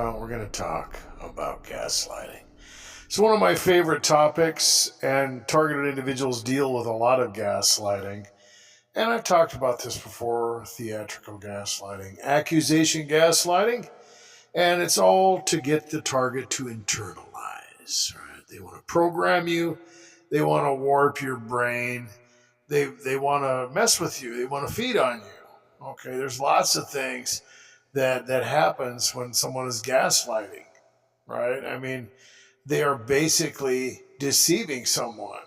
Well, we're going to talk about gaslighting. It's one of my favorite topics, and targeted individuals deal with a lot of gaslighting. And I've talked about this before: theatrical gaslighting, accusation gaslighting, and it's all to get the target to internalize. Right? They want to program you, they want to warp your brain, they want to mess with you, they want to feed on you. Okay, there's lots of things that happens when someone is gaslighting, right? I mean, they are basically deceiving someone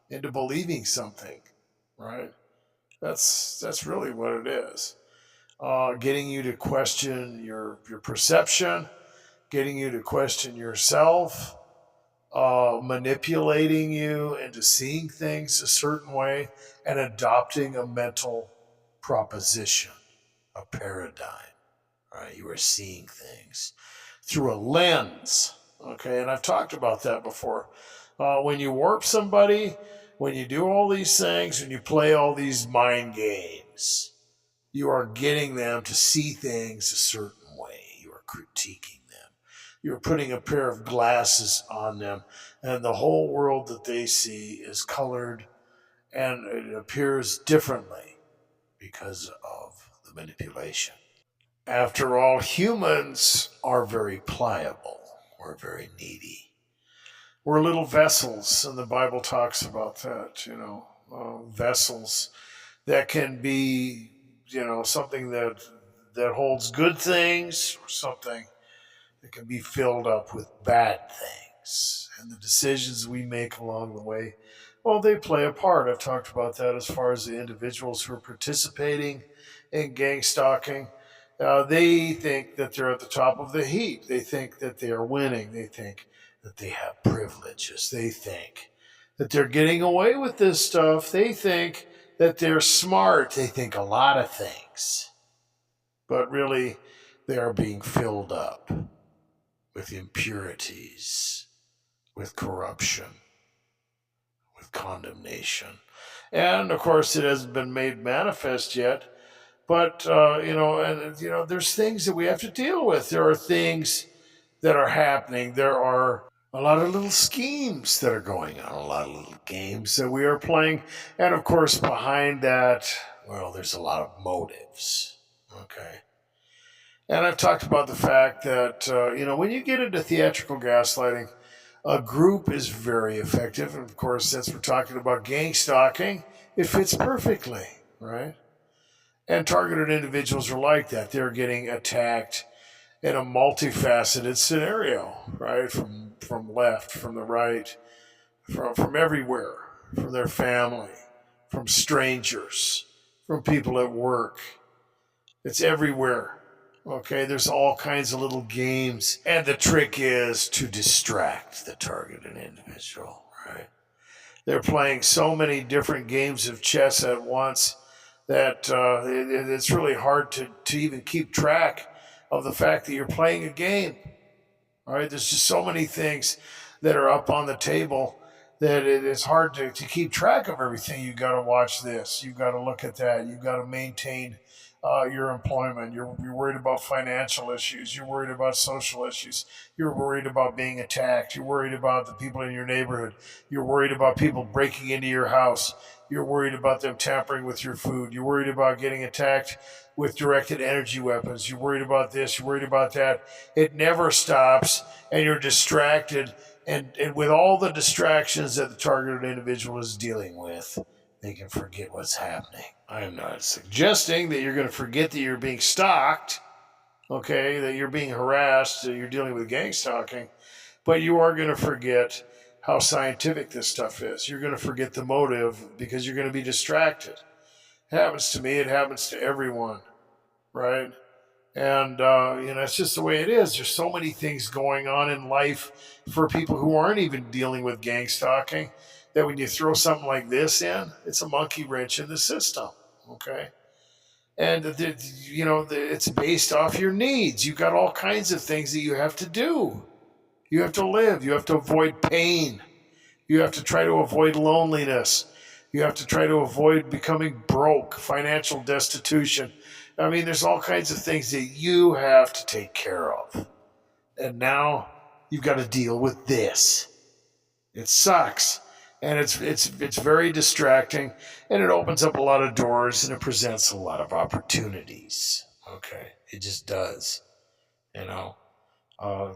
into believing something, right? That's really what it is. Getting you to question your perception, getting you to question yourself, manipulating you into seeing things a certain way, and adopting a mental proposition, a paradigm. Right? You are seeing things through a lens. Okay, and I've talked about that before. When you warp somebody, when you do all these things, when you play all these mind games, you are getting them to see things a certain way. You are critiquing them. You're putting a pair of glasses on them, and the whole world that they see is colored and it appears differently because of the manipulation. After all, humans are very pliable. We're very needy. We're little vessels, and the Bible talks about that, vessels that can be, something that holds good things or something that can be filled up with bad things. And the decisions we make along the way, well, they play a part. I've talked about that as far as the individuals who are participating in gang stalking. They think that they're at the top of the heap. They think that they are winning. They think that they have privileges. They think that they're getting away with this stuff. They think that they're smart. They think a lot of things. But really, they are being filled up with impurities, with corruption, with condemnation. And of course, it hasn't been made manifest yet. But, there's things that we have to deal with. There are things that are happening. There are a lot of little schemes that are going on, a lot of little games that we are playing. And of course, behind that, well, there's a lot of motives. Okay. And I've talked about the fact that, when you get into theatrical gaslighting, a group is very effective. And of course, since we're talking about gang stalking, it fits perfectly, right? And targeted individuals are like that. They're getting attacked in a multifaceted scenario, right? From left, from the right, from everywhere, from their family, from strangers, from people at work. It's everywhere. Okay, there's all kinds of little games. And the trick is to distract the targeted individual, right? They're playing so many different games of chess at once that it's really hard to even keep track of the fact that you're playing a game. All right, there's just so many things that are up on the table that it's hard to keep track of everything. You've got to watch this. You've got to look at that. You've got to maintain your employment. You're worried about financial issues. You're worried about social issues. You're worried about being attacked. You're worried about the people in your neighborhood. You're worried about people breaking into your house. You're worried about them tampering with your food. You're worried about getting attacked with directed energy weapons. You're worried about this. You're worried about that. It never stops, and you're distracted. And with all the distractions that the targeted individual is dealing with, they can forget what's happening. I am not suggesting that you're going to forget that you're being stalked, okay, that you're being harassed, that you're dealing with gang stalking, but you are going to forget how scientific this stuff is. You're going to forget the motive because you're going to be distracted. It happens to me. It happens to everyone, right? And, it's just the way it is. There's so many things going on in life for people who aren't even dealing with gang stalking that when you throw something like this in, it's a monkey wrench in the system, okay? And, it's based off your needs. You've got all kinds of things that you have to do. You have to live. You have to avoid pain. You have to try to avoid loneliness. You have to try to avoid becoming broke, financial destitution. I mean, there's all kinds of things that you have to take care of. And now you've got to deal with this. It sucks. And it's very distracting, and it opens up a lot of doors, and it presents a lot of opportunities. Okay, it just does. You know,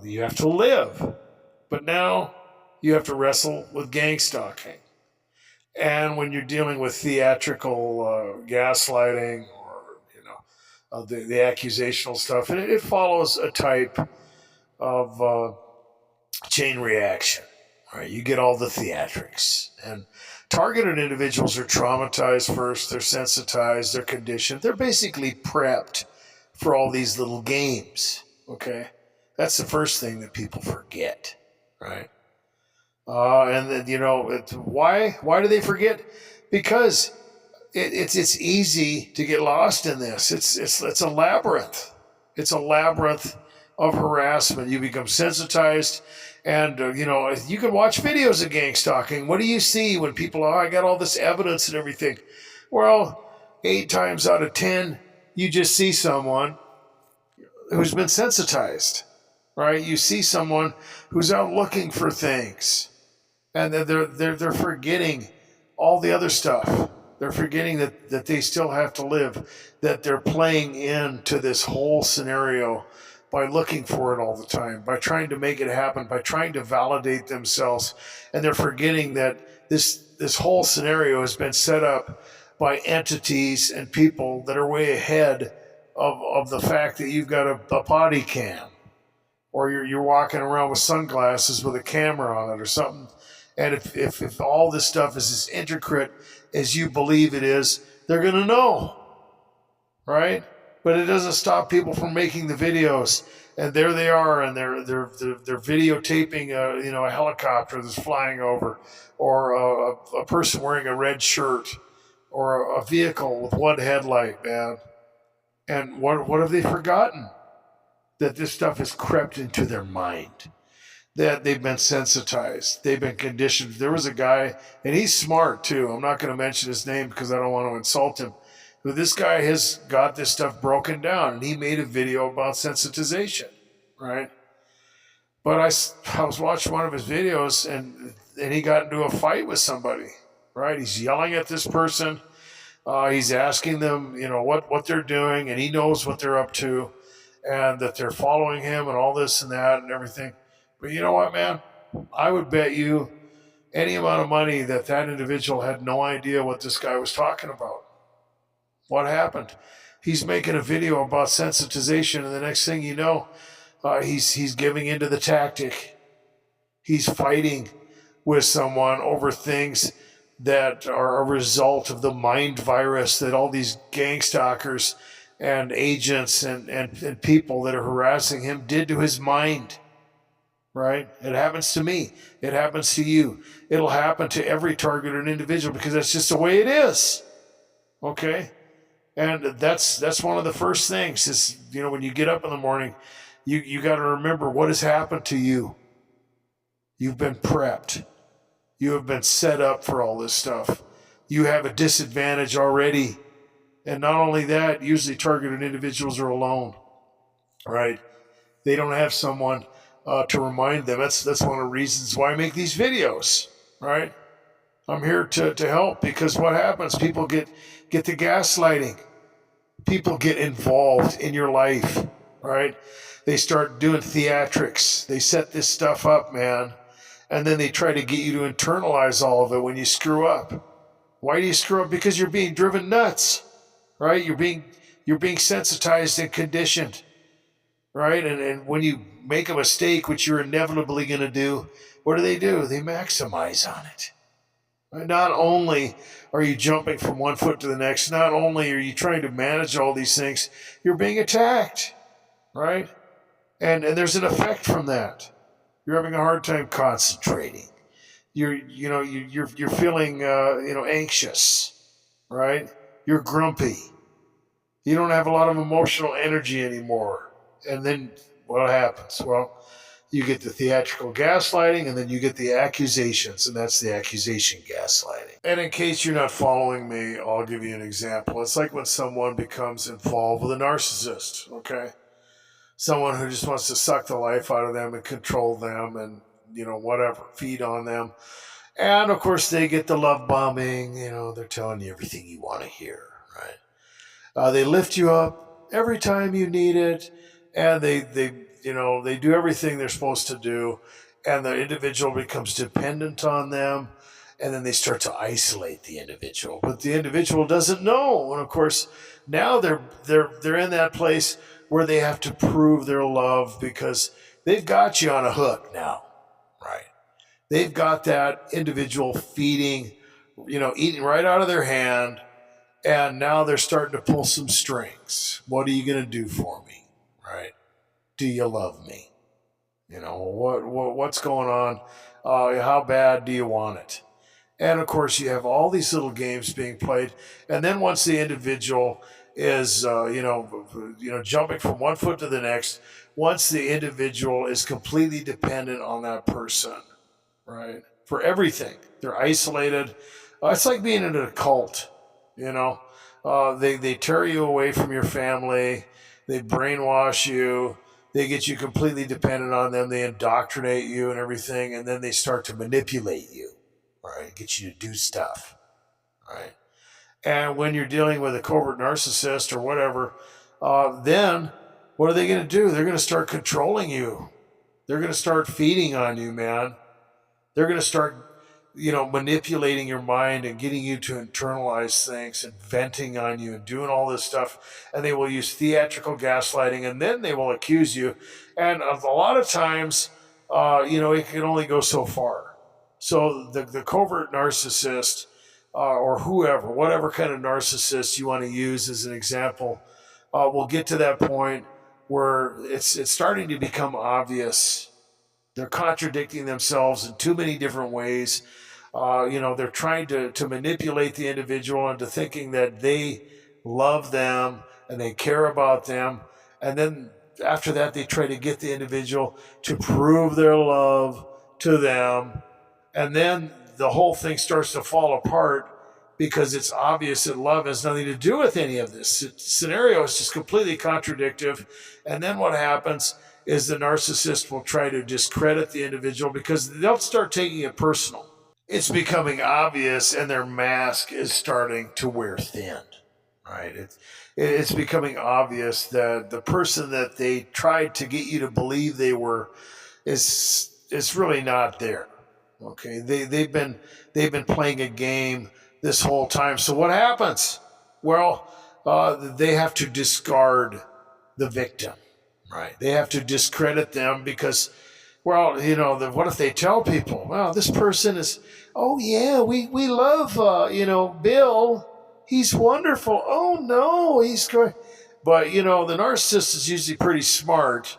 you have to live, but now you have to wrestle with gangstalking. And when you're dealing with theatrical gaslighting, or the accusational stuff, and it follows a type of chain reaction. Right, you get all the theatrics, and targeted individuals are traumatized first. They're sensitized. They're conditioned. They're basically prepped for all these little games. Okay, that's the first thing that people forget. Right, and then, why do they forget? Because it's easy to get lost in this. It's a labyrinth. It's a labyrinth of harassment. You become sensitized, and you can watch videos of gang stalking. What do you see when people? I got all this evidence and everything. Well, 8 times out of 10, you just see someone who's been sensitized, right? You see someone who's out looking for things, and they're forgetting all the other stuff. They're forgetting that they still have to live, that they're playing into this whole scenario by looking for it all the time, by trying to make it happen, by trying to validate themselves. And they're forgetting that this whole scenario has been set up by entities and people that are way ahead of the fact that you've got a body cam, or you're walking around with sunglasses with a camera on it or something. And if all this stuff is as intricate as you believe it is, they're going to know, right? But it doesn't stop people from making the videos. And there they are, and they're videotaping a helicopter that's flying over, or a person wearing a red shirt, or a vehicle with one headlight, man. And what have they forgotten? That this stuff has crept into their mind, that they've been sensitized, they've been conditioned. There was a guy, and he's smart too. I'm not going to mention his name because I don't want to insult him. But this guy has got this stuff broken down, and he made a video about sensitization, right? But I was watching one of his videos, and he got into a fight with somebody, right? He's yelling at this person. He's asking them, what they're doing, and he knows what they're up to, and that they're following him and all this and that and everything. But you know what, man? I would bet you any amount of money that individual had no idea what this guy was talking about. What happened? He's making a video about sensitization, and the next thing you know, he's giving into the tactic. He's fighting with someone over things that are a result of the mind virus that all these gang stalkers and agents and people that are harassing him did to his mind. Right? It happens to me. It happens to you. It'll happen to every targeted individual because that's just the way it is. Okay? And that's one of the first things is, when you get up in the morning, you got to remember what has happened to you. You've been prepped. You have been set up for all this stuff. You have a disadvantage already. And not only that, usually targeted individuals are alone. Right? They don't have someone to remind them. That's one of the reasons why I make these videos, right? I'm here to help, because what happens? People get the gaslighting. People get involved in your life, right? They start doing theatrics. They set this stuff up, man, and then they try to get you to internalize all of it when you screw up. Why do you screw up? Because you're being driven nuts, right? You're being sensitized and conditioned. Right? And when you make a mistake, which you're inevitably going to do, what do? They maximize on it. Right? Not only are you jumping from one foot to the next, not only are you trying to manage all these things, you're being attacked, right? And there's an effect from that. You're having a hard time concentrating. You're feeling anxious, right? You're grumpy. You don't have a lot of emotional energy anymore. And then what happens? Well, you get the theatrical gaslighting, and then you get the accusations, and that's the accusation gaslighting. And in case you're not following me, I'll give you an example. It's like when someone becomes involved with a narcissist, okay? someone who just wants to suck the life out of them and control them and, whatever, feed on them. And of course, they get the love bombing. They're telling you everything you want to hear, right? They lift you up every time you need it, and they do everything they're supposed to do, and the individual becomes dependent on them, and then they start to isolate the individual. But the individual doesn't know, and of course, now they're in that place where they have to prove their love because they've got you on a hook now, right? They've got that individual feeding, eating right out of their hand, and now they're starting to pull some strings. What are you going to do for me, right? Do you love me? What's going on? How bad do you want it? And of course, you have all these little games being played, and then once the individual is, jumping from one foot to the next, once the individual is completely dependent on that person, right? For everything. They're isolated. It's like being in a cult, you know. They tear you away from your family. They brainwash you. They get you completely dependent on them. They indoctrinate you and everything, and then they start to manipulate you, right? Get you to do stuff, right? And when you're dealing with a covert narcissist or whatever, then what are they going to do? They're going to start controlling you. They're going to start feeding on you, man. They're going to start, manipulating your mind and getting you to internalize things and venting on you and doing all this stuff. And they will use theatrical gaslighting, and then they will accuse you. And a lot of times, it can only go so far. So the covert narcissist, or whoever, whatever kind of narcissist you want to use as an example, will get to that point where it's starting to become obvious. They're contradicting themselves in too many different ways. They're trying to manipulate the individual into thinking that they love them and they care about them. And then after that, they try to get the individual to prove their love to them. And then the whole thing starts to fall apart because it's obvious that love has nothing to do with any of this. Scenario is just completely contradictory. And then what happens is the narcissist will try to discredit the individual because they'll start taking it personal. It's becoming obvious, and their mask is starting to wear thin, right? It's becoming obvious that the person that they tried to get you to believe they were is really not there. Okay, they've been playing a game this whole time. So what happens? Well, they have to discard the victim, right? They have to discredit them because, well, what if they tell people, well, this person is, oh yeah, we love, Bill. He's wonderful. Oh no, he's great. But, the narcissist is usually pretty smart.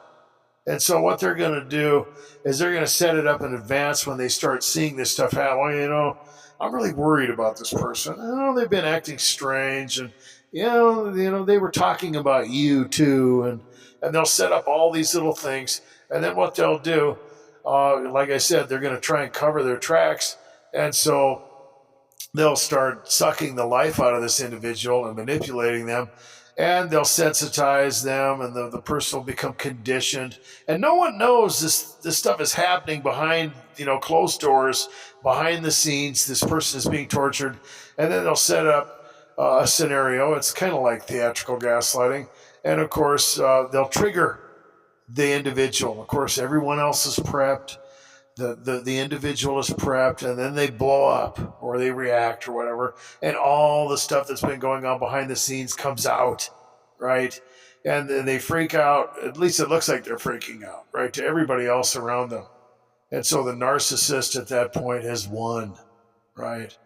And so what they're going to do is they're going to set it up in advance when they start seeing this stuff happen. Well, I'm really worried about this person. Oh, they've been acting strange, and they were talking about you too, and they'll set up all these little things, and then what they'll do, like I said, they're going to try and cover their tracks, and so they'll start sucking the life out of this individual and manipulating them, and they'll sensitize them, and the person will become conditioned, and no one knows this stuff is happening behind closed doors, behind the scenes. This person is being tortured, and then they'll set up a scenario. It's kind of like theatrical gaslighting, and of course they'll trigger the individual. Of course, everyone else is prepped. The individual is prepped, and then they blow up or they react or whatever, and all the stuff that's been going on behind the scenes comes out, right? And then they freak out. At least it looks like they're freaking out, right, to everybody else around them. And so the narcissist at that point has won, right?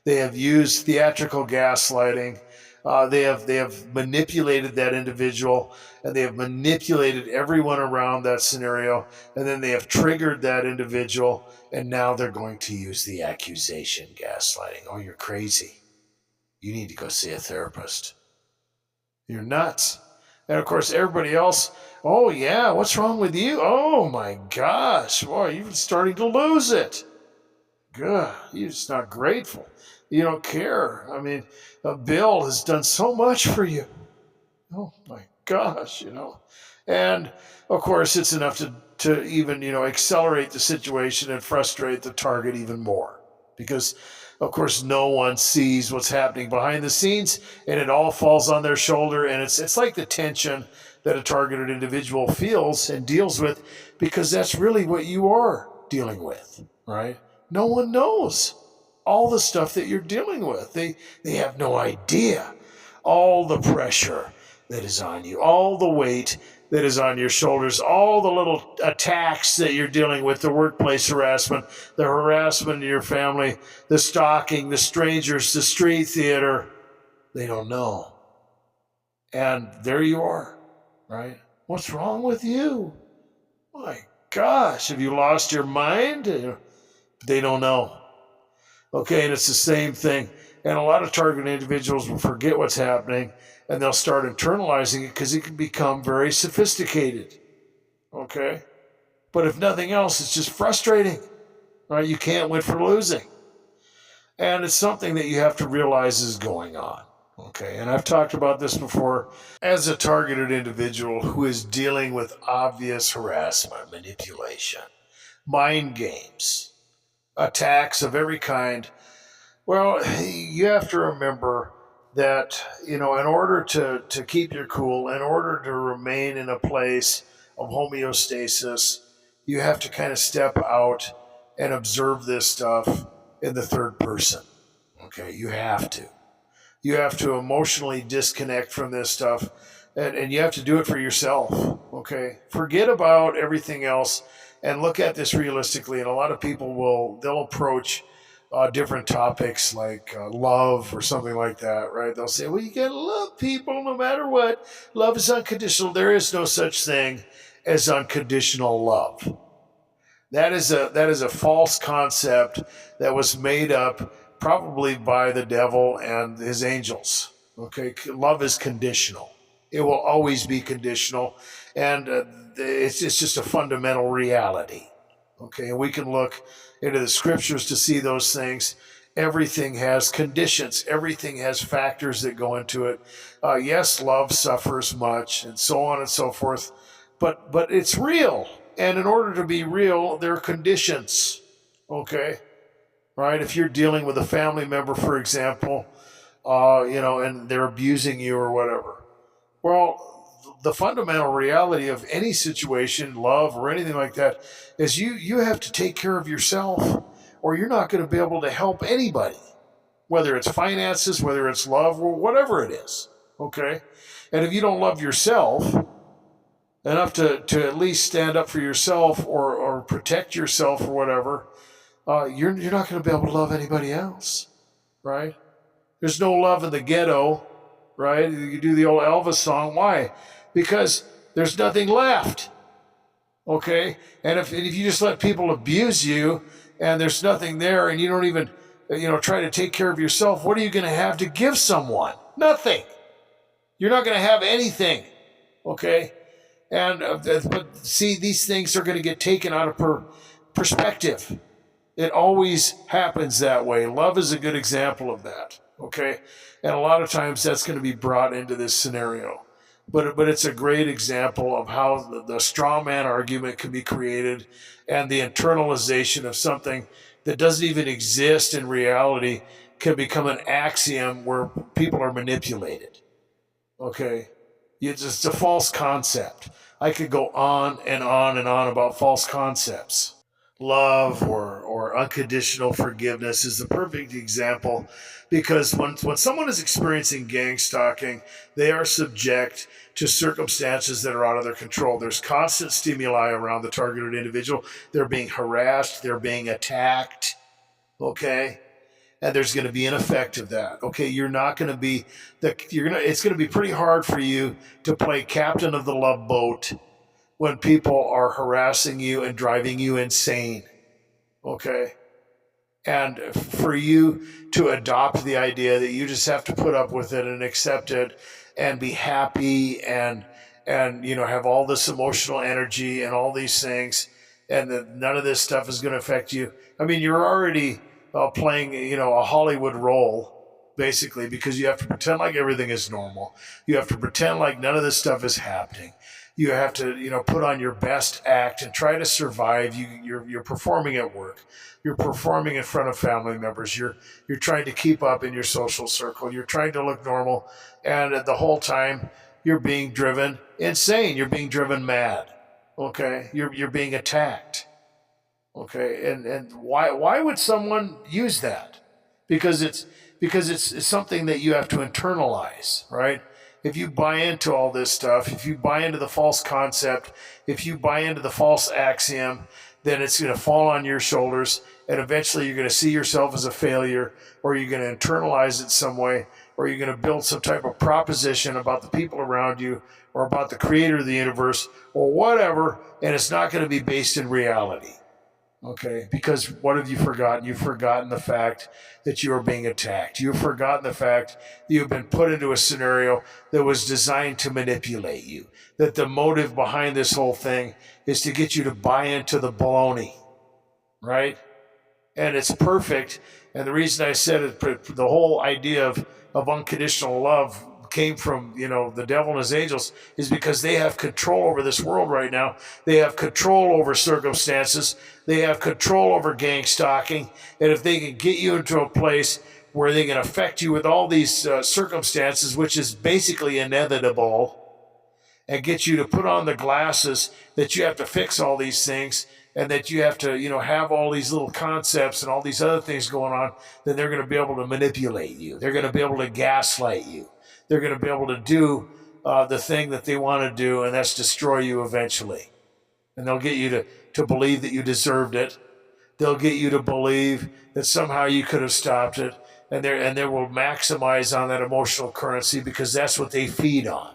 They have used theatrical gaslighting. They have manipulated that individual, and they have manipulated everyone around that scenario, and then they have triggered that individual, and now they're going to use the accusation gaslighting. Oh, you're crazy. You need to go see a therapist. You're nuts. And of course, everybody else, oh yeah, what's wrong with you? Oh my gosh, boy, you're starting to lose it. God, you're just not grateful. You don't care. I mean, Bill has done so much for you. Oh my gosh, And of course, it's enough to even, accelerate the situation and frustrate the target even more. Because, of course, no one sees what's happening behind the scenes, and it all falls on their shoulder. And it's like the tension that a targeted individual feels and deals with, because that's really what you are dealing with, right? No one knows all the stuff that you're dealing with. They have no idea all the pressure that is on you, all the weight that is on your shoulders, all the little attacks that you're dealing with, the workplace harassment, the harassment in your family, the stalking, the strangers, the street theater. They don't know. And there you are, right? What's wrong with you? My gosh, have you lost your mind? They don't know. Okay, and it's the same thing. And a lot of targeted individuals will forget what's happening, and they'll start internalizing it because it can become very sophisticated. Okay? But if nothing else, it's just frustrating. Right? You can't win for losing. And it's something that you have to realize is going on. Okay, and I've talked about this before. As a targeted individual who is dealing with obvious harassment, manipulation, mind games, attacks of every kind, well, you have to remember that, in order to keep your cool, in order to remain in a place of homeostasis, you have to kind of step out and observe this stuff in the third person. Okay, you have to. You have to emotionally disconnect from this stuff, and you have to do it for yourself. Okay, forget about everything else and look at this realistically. And a lot of people they'll approach different topics like love or something like that, right? They'll say, well, you gotta love people no matter what. Love is unconditional. There is no such thing as unconditional love. That is a false concept that was made up probably by the devil and his angels. Okay, love is conditional. It will always be conditional, and it's just a fundamental reality. Okay, and we can look into the scriptures to see those things. Everything has conditions. Everything has factors that go into it. Yes, love suffers much, and so on and so forth. But it's real, and in order to be real, there are conditions. Okay, right? If you're dealing with a family member, for example, and they're abusing you or whatever, well, the fundamental reality of any situation, love or anything like that, is you have to take care of yourself, or you're not going to be able to help anybody, whether it's finances, whether it's love, or whatever it is. Okay, and if you don't love yourself enough to at least stand up for yourself or protect yourself or whatever, you're not going to be able to love anybody else, right? There's no love in the ghetto, right? You do the old Elvis song. Why? Because there's nothing left, okay? And if you just let people abuse you and there's nothing there, and you don't even, try to take care of yourself, what are you going to have to give someone? Nothing. You're not going to have anything, okay? And but see, these things are going to get taken out of perspective. It always happens that way. Love is a good example of that, okay? And a lot of times that's going to be brought into this scenario. But it's a great example of how the straw man argument can be created, and the internalization of something that doesn't even exist in reality can become an axiom where people are manipulated, okay? It's just a false concept. I could go on and on and on about false concepts. Love or unconditional forgiveness is the perfect example, because when someone is experiencing gang stalking, they are subject to circumstances that are out of their control. There's constant stimuli around the targeted individual. They're being harassed, they're being attacked, okay? And there's going to be an effect of that. Okay, you're not going to be it's going to be pretty hard for you to play captain of the love boat when people are harassing you and driving you insane. Okay? And for you to adopt the idea that you just have to put up with it and accept it and be happy and have all this emotional energy and all these things, and that none of this stuff is going to affect you. I mean, you're already playing a Hollywood role, basically, because you have to pretend like everything is normal. You have to pretend like none of this stuff is happening. You have to, put on your best act and try to survive. You're performing at work. You're performing in front of family members. You're trying to keep up in your social circle. You're trying to look normal, and the whole time you're being driven insane. You're being driven mad. Okay, you're being attacked. Okay, and why would someone use that? Because it's something that you have to internalize, right? If you buy into all this stuff, if you buy into the false concept, if you buy into the false axiom, then it's going to fall on your shoulders, and eventually you're going to see yourself as a failure, or you're going to internalize it some way, or you're going to build some type of proposition about the people around you, or about the creator of the universe, or whatever, and it's not going to be based in reality. Okay, because what have you forgotten? You've forgotten the fact that you are being attacked. You've forgotten the fact that you've been put into a scenario that was designed to manipulate you. That the motive behind this whole thing is to get you to buy into the baloney, right? And it's perfect. And the reason I said it, the whole idea of unconditional love came from, the devil and his angels, is because they have control over this world right now. They have control over circumstances. They have control over gang stalking. And if they can get you into a place where they can affect you with all these circumstances, which is basically inevitable, and get you to put on the glasses that you have to fix all these things, and that you have to, have all these little concepts and all these other things going on, then they're going to be able to manipulate you. They're going to be able to gaslight you. They're going to be able to do the thing that they want to do, and that's destroy you eventually. And they'll get you to believe that you deserved it. They'll get you to believe that somehow you could have stopped it, and they will maximize on that emotional currency, because that's what they feed on.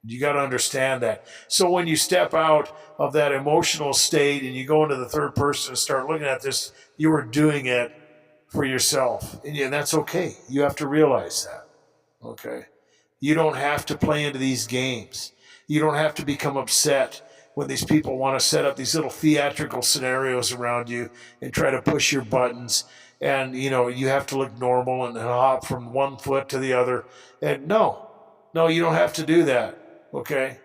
You got to understand that. So when you step out of that emotional state and you go into the third person and start looking at this, you are doing it for yourself. And that's okay. You have to realize that. Okay? You don't have to play into these games. You don't have to become upset when these people want to set up these little theatrical scenarios around you and try to push your buttons. And, you have to look normal and hop from one foot to the other. And no, you don't have to do that. Okay?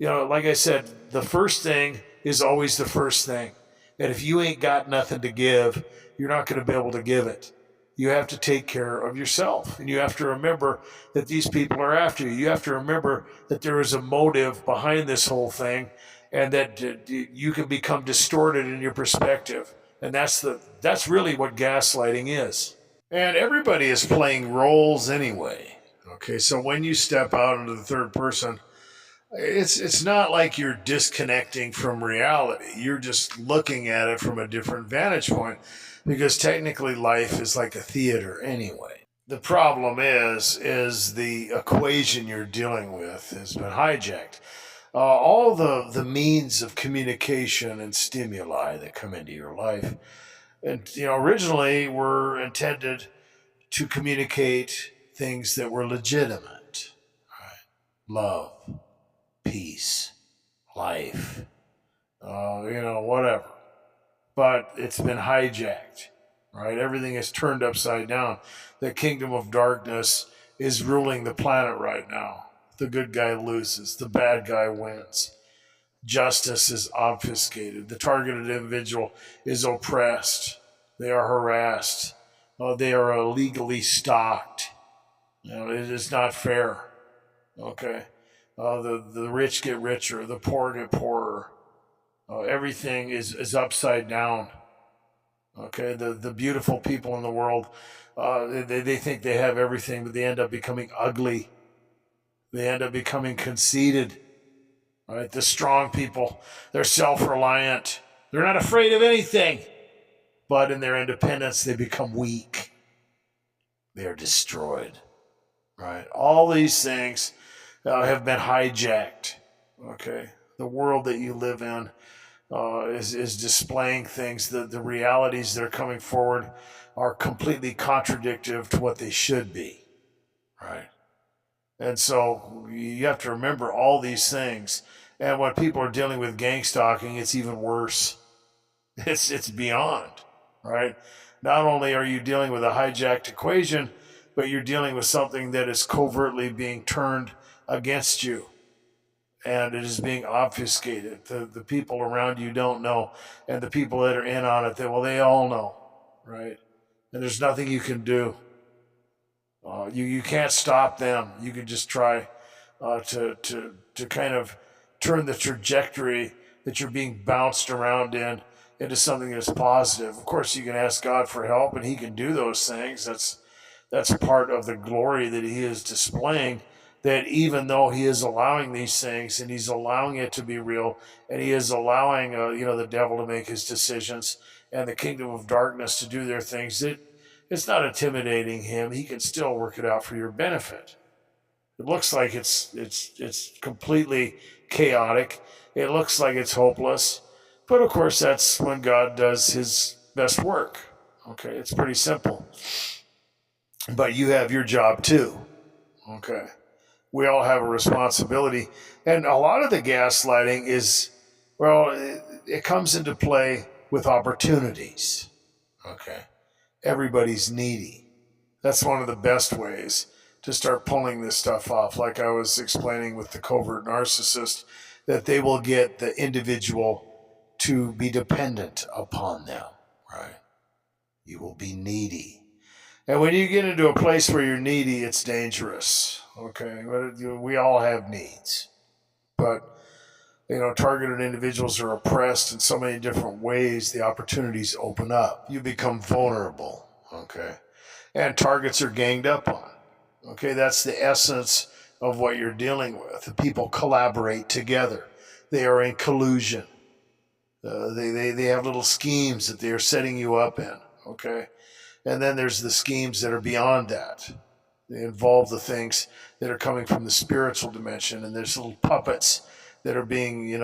Like I said, the first thing is always the first thing. And if you ain't got nothing to give, you're not going to be able to give it. You have to take care of yourself. And you have to remember that these people are after you. You have to remember that there is a motive behind this whole thing, and that you can become distorted in your perspective. And that's really what gaslighting is. And everybody is playing roles anyway. Okay, so when you step out into the third person, it's not like you're disconnecting from reality. You're just looking at it from a different vantage point, because technically life is like a theater anyway. The problem is the equation you're dealing with has been hijacked. All the means of communication and stimuli that come into your life, and originally were intended to communicate things that were legitimate, right? Love, peace, life, whatever. But it's been hijacked, right? Everything is turned upside down. The kingdom of darkness is ruling the planet right now. The good guy loses. The bad guy wins. Justice is obfuscated. The targeted individual is oppressed. They are harassed. They are illegally stalked. It is not fair. Okay? The rich get richer. The poor get poorer. Everything is upside down. Okay? The beautiful people in the world, they think they have everything, but they end up becoming ugly. They end up becoming conceited. Right? The strong people, they're self-reliant. They're not afraid of anything. But in their independence, they become weak. They are destroyed. Right? All these things have been hijacked. Okay? The world that you live in is displaying things. The realities that are coming forward are completely contradictory to what they should be. Right? And so you have to remember all these things. And when people are dealing with gangstalking, it's even worse. It's beyond, right? Not only are you dealing with a hijacked equation, but you're dealing with something that is covertly being turned against you, and it is being obfuscated. The people around you don't know, and the people that are in on it, they all know, right? And there's nothing you can do. You can't stop them. You can just try to kind of turn the trajectory that you're being bounced around in into something that's positive. Of course, you can ask God for help, and He can do those things. That's part of the glory that He is displaying. That even though He is allowing these things, and He's allowing it to be real, and He is allowing the devil to make his decisions, and the kingdom of darkness to do their things, it's not intimidating Him. He can still work it out for your benefit. It looks like it's completely chaotic. It looks like it's hopeless. But of course, that's when God does His best work. Okay, it's pretty simple. But you have your job too. Okay. We all have a responsibility. And a lot of the gaslighting is, it comes into play with opportunities. Okay. Everybody's needy. That's one of the best ways to start pulling this stuff off. Like I was explaining with the covert narcissist, that they will get the individual to be dependent upon them, right? You will be needy. And when you get into a place where you're needy, it's dangerous, okay? We all have needs. But, targeted individuals are oppressed in so many different ways, the opportunities open up. You become vulnerable, okay? And targets are ganged up on. Okay, that's the essence of what you're dealing with. The people collaborate together. They are in collusion. They have little schemes that they are setting you up in. Okay, and then there's the schemes that are beyond that. They involve the things that are coming from the spiritual dimension, and there's little puppets that are being,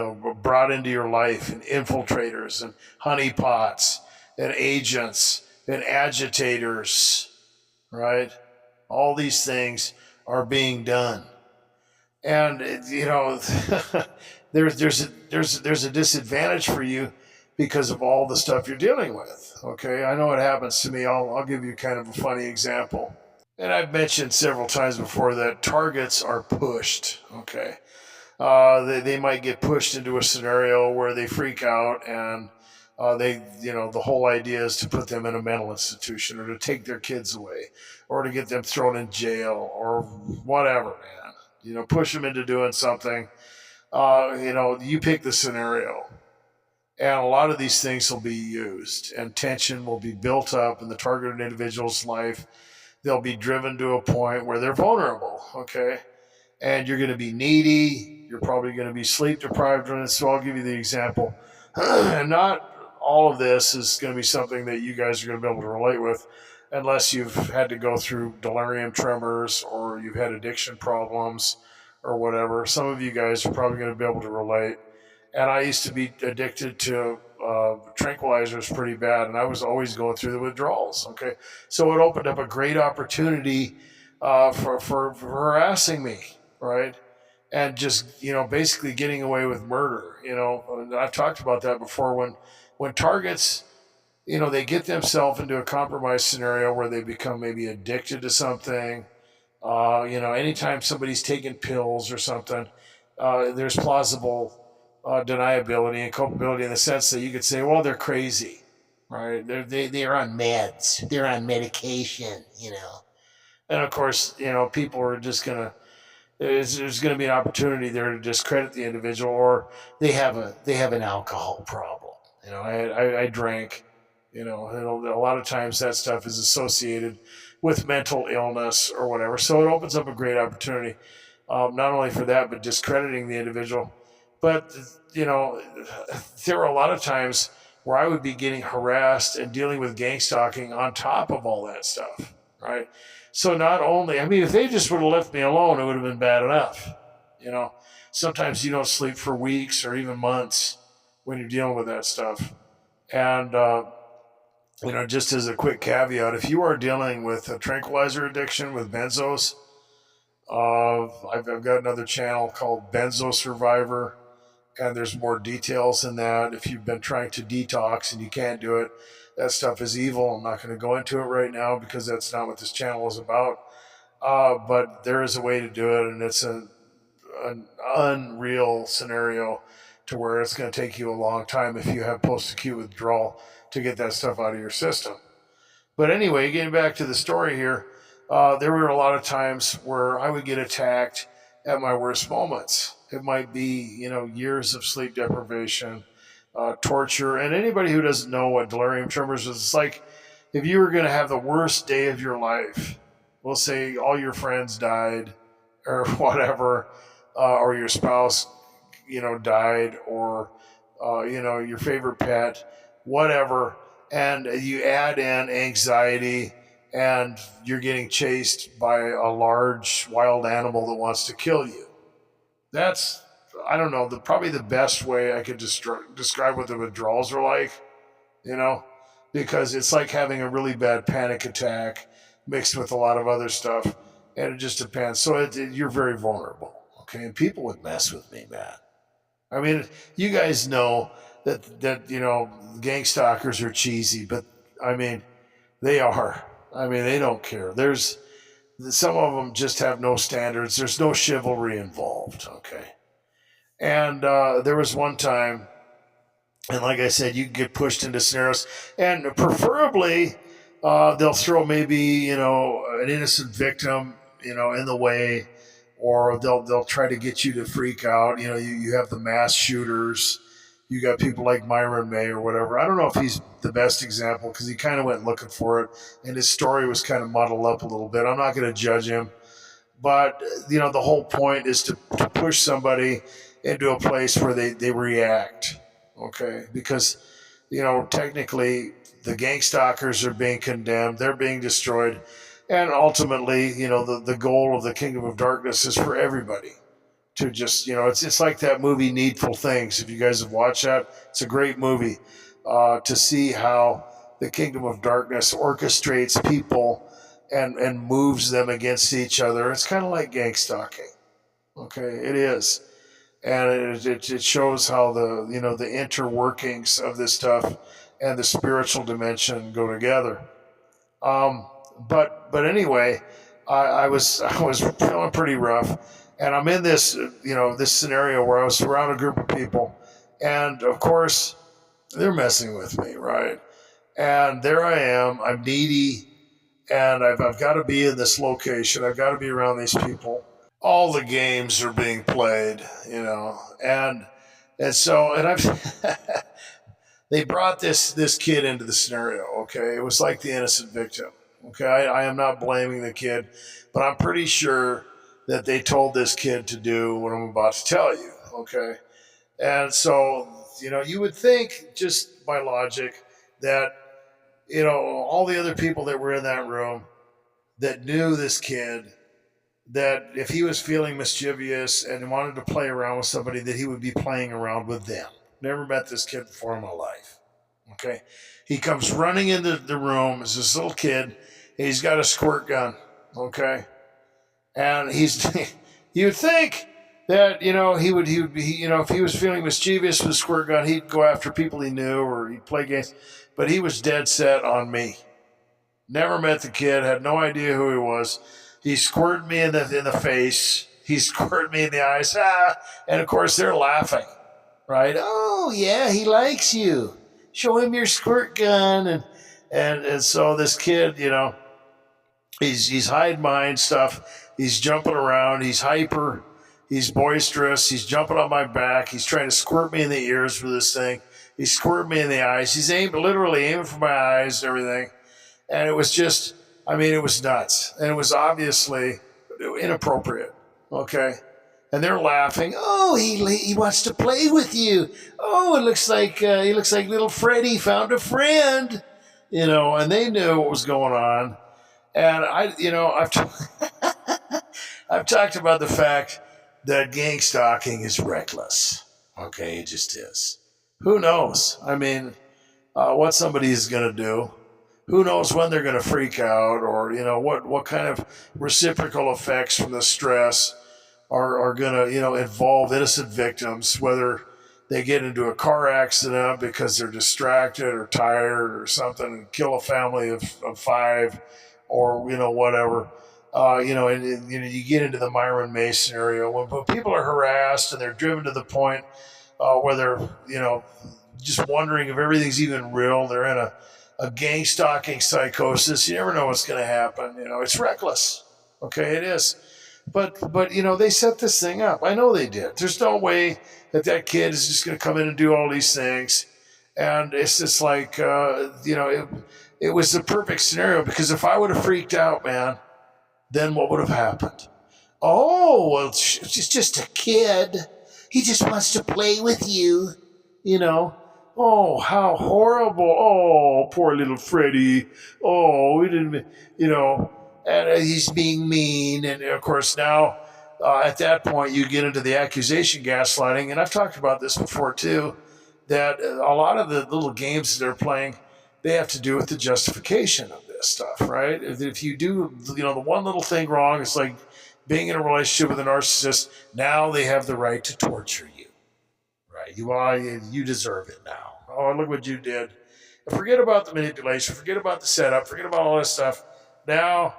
brought into your life, and infiltrators, and honeypots, and agents, and agitators, right? All these things are being done, and there's a disadvantage for you because of all the stuff you're dealing with. Okay, I know it happens to me. I'll give you kind of a funny example, and I've mentioned several times before that targets are pushed. Okay, they might get pushed into a scenario where they freak out, and the whole idea is to put them in a mental institution, or to take their kids away, or to get them thrown in jail, or whatever, man. Push them into doing something. You pick the scenario. And a lot of these things will be used, and tension will be built up in the targeted individual's life. They'll be driven to a point where they're vulnerable, okay? And you're going to be needy. You're probably going to be sleep deprived. So I'll give you the example. And not all of this is going to be something that you guys are going to be able to relate with, unless you've had to go through delirium tremors, or you've had addiction problems, or whatever. Some of you guys are probably going to be able to relate. And I used to be addicted to tranquilizers pretty bad, and I was always going through the withdrawals. Okay, so it opened up a great opportunity for harassing me, right? And just basically getting away with murder. And I've talked about that before. When targets, they get themselves into a compromised scenario where they become maybe addicted to something. Anytime somebody's taking pills or something, there's plausible deniability and culpability, in the sense that you could say, well, they're crazy, right? They're on meds. They're on medication, And of course, people are just gonna. There's going to be an opportunity there to discredit the individual, or they have an alcohol problem. I drank. A lot of times that stuff is associated with mental illness or whatever. So it opens up a great opportunity, not only for that, but discrediting the individual. But there were a lot of times where I would be getting harassed and dealing with gangstalking on top of all that stuff, right? So not only, if they just would have left me alone, it would have been bad enough. Sometimes you don't sleep for weeks or even months when you're dealing with that stuff. And, just as a quick caveat, if you are dealing with a tranquilizer addiction with benzos, I've got another channel called Benzo Survivor. and there's more details in that. If you've been trying to detox and you can't do it, that stuff is evil. I'm not going to go into it right now because that's not what this channel is about. But there is a way to do it, and it's an unreal scenario to where it's going to take you a long time if you have post-acute withdrawal to get that stuff out of your system. But anyway, getting back to the story here, there were a lot of times where I would get attacked at my worst moments. It might be, years of sleep deprivation, torture, and anybody who doesn't know what delirium tremors is, it's like if you were going to have the worst day of your life. We'll say all your friends died, or whatever, or your spouse, died, or your favorite pet, whatever, and you add in anxiety, and you're getting chased by a large wild animal that wants to kill you. That's, I don't know, probably the best way I could describe what the withdrawals are like, because it's like having a really bad panic attack mixed with a lot of other stuff, and it just depends. So you're very vulnerable, okay? And people would mess with me, man. I mean, you guys know that gangstalkers are cheesy, but I mean, they are. I mean, they don't care. There's some of them just have no standards. There's no chivalry involved, okay? And there was one time, and like I said, you get pushed into scenarios, and preferably they'll throw maybe an innocent victim in the way, or they'll try to get you to freak out. You have the mass shooters. You got people like Myron May or whatever. I don't know if he's the best example because he kind of went looking for it, and his story was kind of muddled up a little bit. I'm not going to judge him, but the whole point is to push somebody into a place where they react, okay? Because technically the gangstalkers are being condemned, they're being destroyed, and ultimately the goal of the kingdom of darkness is for everybody to just it's like that movie Needful Things. If you guys have watched that, it's a great movie to see how the kingdom of darkness orchestrates people and moves them against each other. It's kind of like gangstalking, okay? It is. And it shows how the interworkings of this stuff and the spiritual dimension go together. But anyway, I was feeling pretty rough, and I'm in this this scenario where I was around a group of people, and of course they're messing with me, right? And there I am, I'm needy, and I've got to be in this location. I've got to be around these people. All the games are being played, and so I've they brought this kid into the scenario. Okay, it was like the innocent victim. Okay, I am not blaming the kid, but I'm pretty sure that they told this kid to do what I'm about to tell you. Okay, and so you would think just by logic that all the other people that were in that room that knew this kid, that if he was feeling mischievous and wanted to play around with somebody, that he would be playing around with them. Never met this kid before in my life. Okay. He comes running into the room as this little kid, and he's got a squirt gun. Okay. And you'd think that, he would be, if he was feeling mischievous with a squirt gun, he'd go after people he knew or he'd play games, but he was dead set on me. Never met the kid, had no idea who he was. He squirted me in the face. He squirted me in the eyes. And of course they're laughing, right? Oh yeah, he likes you. Show him your squirt gun. And so this kid, he's hiding behind stuff. He's jumping around. He's hyper. He's boisterous. He's jumping on my back. He's trying to squirt me in the ears with this thing. He squirted me in the eyes. He's literally aiming for my eyes and everything. And it was just, it was nuts. And it was obviously inappropriate, okay? And they're laughing. Oh, he wants to play with you. Oh, it looks like he looks like little Freddy found a friend, and they knew what was going on. And I've talked about the fact that gangstalking is reckless. Okay, it just is. Who knows? What somebody is going to do. Who knows when they're going to freak out, or what kind of reciprocal effects from the stress are going to involve innocent victims, whether they get into a car accident because they're distracted or tired or something, and kill a family of five, or whatever. You get into the Myron May scenario when people are harassed and they're driven to the point where they're just wondering if everything's even real. They're in a gang stalking psychosis. You never know what's going to happen. It's reckless. Okay, it is. But they set this thing up. I know they did. There's no way that kid is just going to come in and do all these things. And it's just like, it was the perfect scenario, because if I would have freaked out, man, then what would have happened? Oh, well, it's just a kid. He just wants to play with you, Oh, how horrible. Oh, poor little Freddy. Oh, we didn't, and he's being mean. And of course, now at that point, you get into the accusation gaslighting. And I've talked about this before, too, that a lot of the little games that they're playing, they have to do with the justification of this stuff, right? If you do, the one little thing wrong, it's like being in a relationship with a narcissist. Now they have the right to torture you, right? You deserve it now. Oh, look what you did. Forget about the manipulation. Forget about the setup. Forget about all this stuff. Now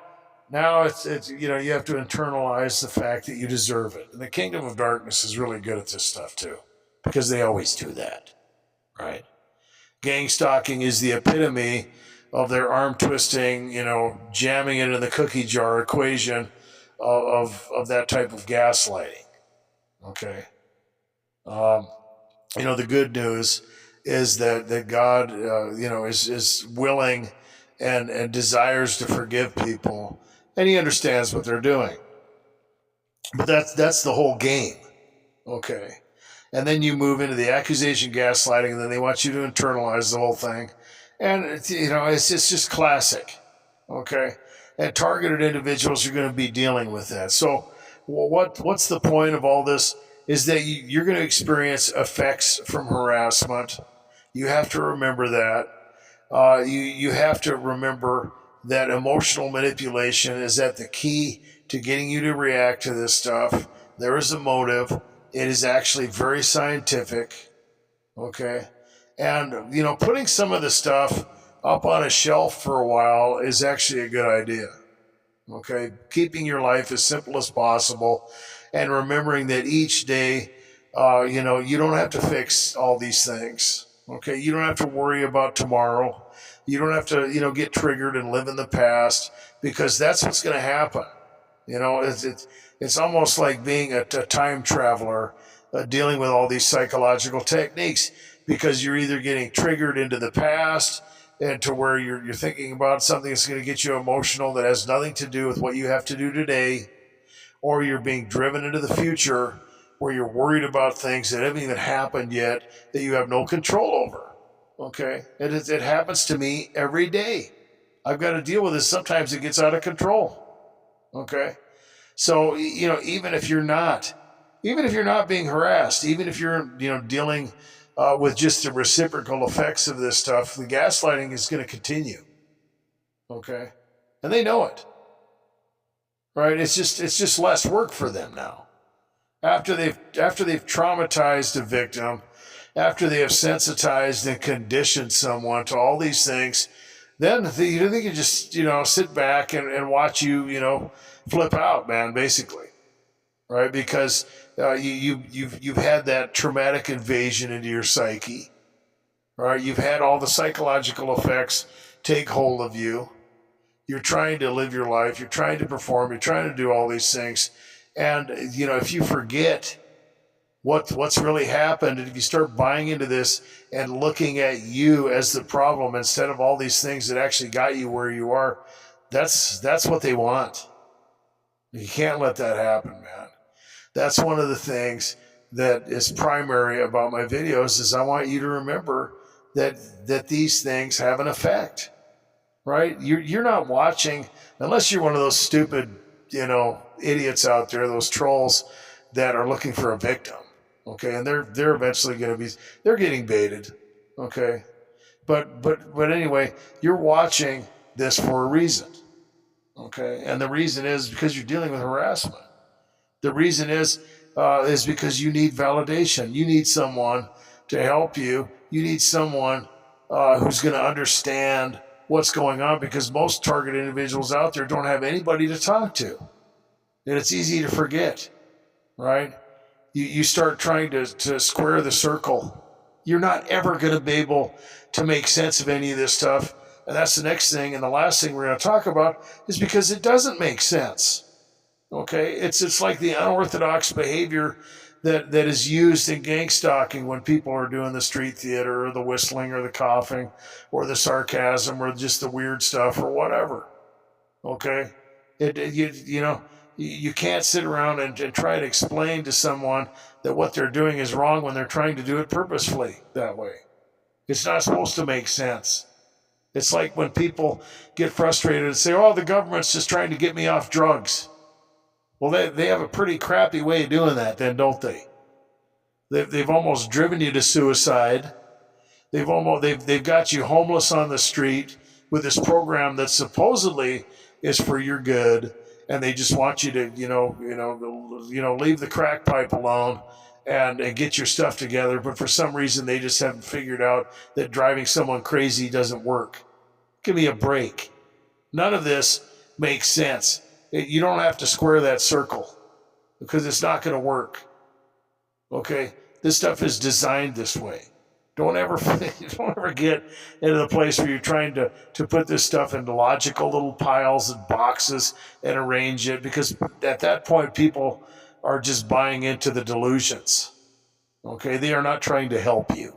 it's you have to internalize the fact that you deserve it. And the Kingdom of Darkness is really good at this stuff too, because they always do that, right? Gangstalking is the epitome of their arm twisting, jamming it in the cookie jar equation of that type of gaslighting. Okay. The good news is that God, is willing and desires to forgive people, and He understands what they're doing. But that's the whole game. Okay. And then you move into the accusation gaslighting, and then they want you to internalize the whole thing. And it's just classic. Okay. And targeted individuals are going to be dealing with that. So what's the point of all this? Is that you're going to experience effects from harassment. You have to remember that. You have to remember that emotional manipulation is at the key to getting you to react to this stuff. There is a motive. It is actually very scientific. Okay. And, putting some of the stuff up on a shelf for a while is actually a good idea. Okay. Keeping your life as simple as possible, and remembering that each day, you don't have to fix all these things. Okay. You don't have to worry about tomorrow. You don't have to, get triggered and live in the past, because that's what's going to happen. It's almost like being a time traveler, dealing with all these psychological techniques, because you're either getting triggered into the past and to where you're thinking about something that's going to get you emotional that has nothing to do with what you have to do today, or you're being driven into the future where you're worried about things that haven't even happened yet, that you have no control over. Okay? It happens to me every day. I've got to deal with this. Sometimes it gets out of control. Okay? So, even if you're not being harassed, even if you're, dealing with just the reciprocal effects of this stuff, the gaslighting is going to continue. Okay? And they know it. Right? It's just less work for them now. After they've traumatized a victim, after they have sensitized and conditioned someone to all these things, then they can just, sit back and watch you, flip out, man, basically. Right? Because you've had that traumatic invasion into your psyche. Right? You've had all the psychological effects take hold of you. You're trying to live your life. You're trying to perform. You're trying to do all these things. And, if you forget what's really happened, and if you start buying into this and looking at you as the problem instead of all these things that actually got you where you are, that's what they want. You can't let that happen, man. That's one of the things that is primary about my videos, is I want you to remember that these things have an effect. Right? You're not watching, unless you're one of those stupid, idiots out there, those trolls that are looking for a victim. Okay, and they're eventually going to be, they're getting baited. Okay, but anyway, you're watching this for a reason. Okay, and the reason is because you're dealing with harassment. The reason is is because you need validation. You need someone to help you. You need someone who's going to understand what's going on, because most target individuals out there don't have anybody to talk to. And it's easy to forget, right? You start trying to square the circle. You're not ever going to be able to make sense of any of this stuff. And that's the next thing. And the last thing we're going to talk about is because it doesn't make sense. Okay? It's like the unorthodox behavior that is used in gangstalking when people are doing the street theater or the whistling or the coughing or the sarcasm or just the weird stuff or whatever. Okay? You can't sit around and try to explain to someone that what they're doing is wrong when they're trying to do it purposefully that way. It's not supposed to make sense. It's like when people get frustrated and say, oh, the government's just trying to get me off drugs. Well, they have a pretty crappy way of doing that then, don't they? They've almost driven you to suicide. They've got you homeless on the street with this program that supposedly is for your good, and they just want you to leave the crack pipe alone and get your stuff together. But for some reason, they just haven't figured out that driving someone crazy doesn't work. Give me a break. None of this makes sense. You don't have to square that circle because it's not going to work. Okay? This stuff is designed this way. Don't ever get into the place where you're trying to put this stuff into logical little piles and boxes and arrange it, because at that point people are just buying into the delusions. Okay? They are not trying to help you.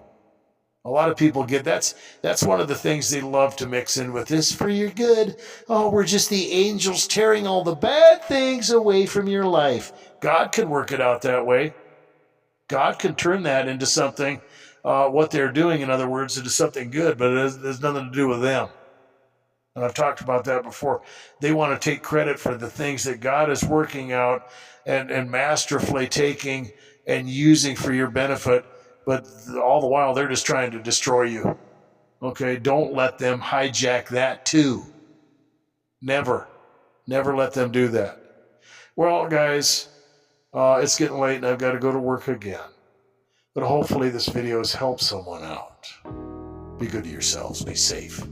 A lot of people get that's one of the things they love to mix in with this for your good. Oh, we're just the angels tearing all the bad things away from your life. God can work it out that way. God can turn that into something, what they're doing, in other words, into something good, but it has nothing to do with them. And I've talked about that before. They want to take credit for the things that God is working out and masterfully taking and using for your benefit. But all the while, they're just trying to destroy you. Okay? Don't let them hijack that too. Never. Never let them do that. Well, guys, it's getting late and I've got to go to work again. But hopefully this video has helped someone out. Be good to yourselves. Be safe.